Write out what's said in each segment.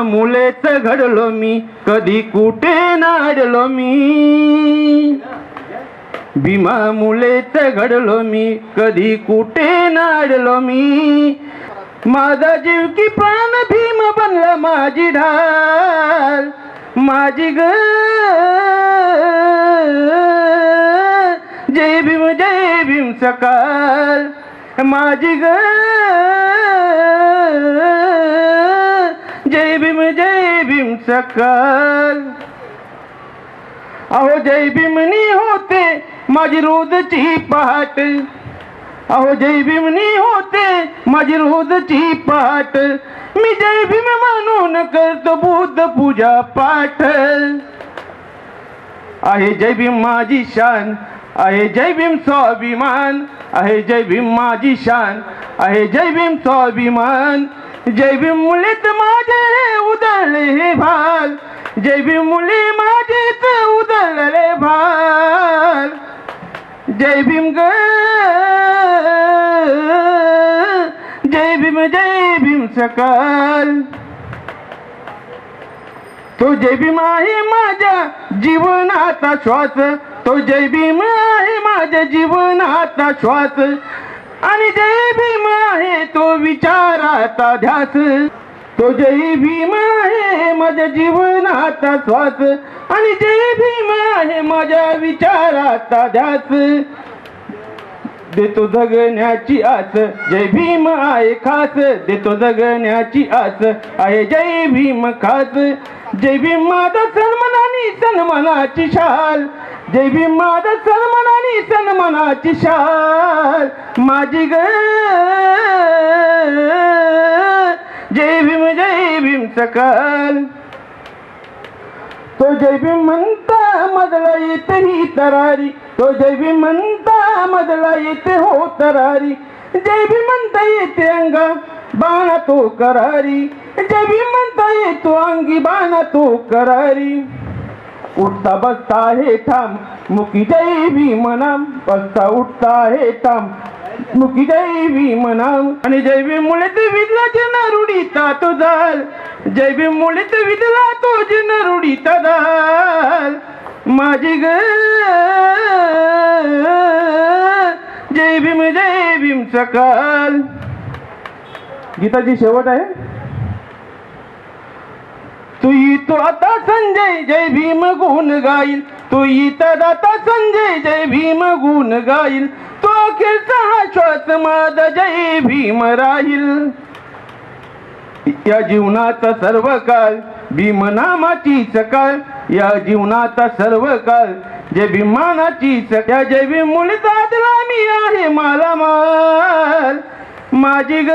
मुलेच घडलो मी, कधी कुठे नाडलो मी. भीमा मुलेच घडलो मी, कधी कुठे नाडलो मी. माझा जीव की प्राण भीम बनला माझी ढाल, माझी ग जय भीम सकाळ, माझी ग जय भीम सकाळ. अहो जय भीमनी होते माझी रोजची पहाट, अहो जय भीमनी होते माझी रोजची पहाट. मी जय भीम म्हणून करतो बुद्ध पूजा पाठ. आहे जय भीम माझी शान, आहे जय भीम स्वाभिमान, आहे जय भीम माझी शान, आहे जय भीम स्वाभिमान. जय भीम मुलीत माझे उधळले हे भाल, जय भीम मुली माझीच उधळले भाल. जय भीम ग जय भीम सकाळ. तो जय भीम आहे माझ्या जीवनाचा श्वास, तो जय भीम आहे माझ्या जीवनाचा श्वास. आणि जय भीम आहे तो विचाराचा ध्यास, तो जय भीम आहे माझ्या जीवनाचा श्वास. आणि जय भीम आहे माझ्या विचाराचा ध्यास. देतो जगण्याची आस, जय भीम आहे खास, देतो जगण्याची आस, आहे जय भीम खास. जय भीम माझा सन्मानानी सन्मानाची शाल, जय भीम माझा सन्मानानी सन्मानाची शाल. माझी ग जय भीम सकाळ. तो जय भीम म्हणता मधला येते ही तरारी, तो जय भीम म्हणता मधला येते हो तरारी. जय भीम म्हणता येते अंगा बाणा तो करारी, जय भीम म्हणता येतो अंगी बाणा तो करारी. उठता बसता हे ठाम मुकी जय भीम नाम, बसता उठता हे ठाम मुकी जय भीम नाम. आणि जय भीम मुळे ते विधला नरुडीता तो जाल, जय भीम मुळे ते विधला तो नरुडीता जाल. माझी ग जय भीम सकाळ. गीताची शेवट आहे. तू तो आता संजय जय भीम गुण गाईल, तू इतर आता संजय जय भीम गुण गाईल. तो अखेरचा हा श्वास माझा जय भीम राहील. या जीवनाचा सर्व काळ भीम नामाची सकाळ, या जीवनाचा सर्व काळ जय भीमानाची सकाळ. जय भीम मुळे साधला मी आहे मला माल. माझी ग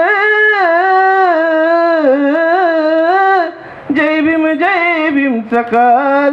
जय भीम सकाळ.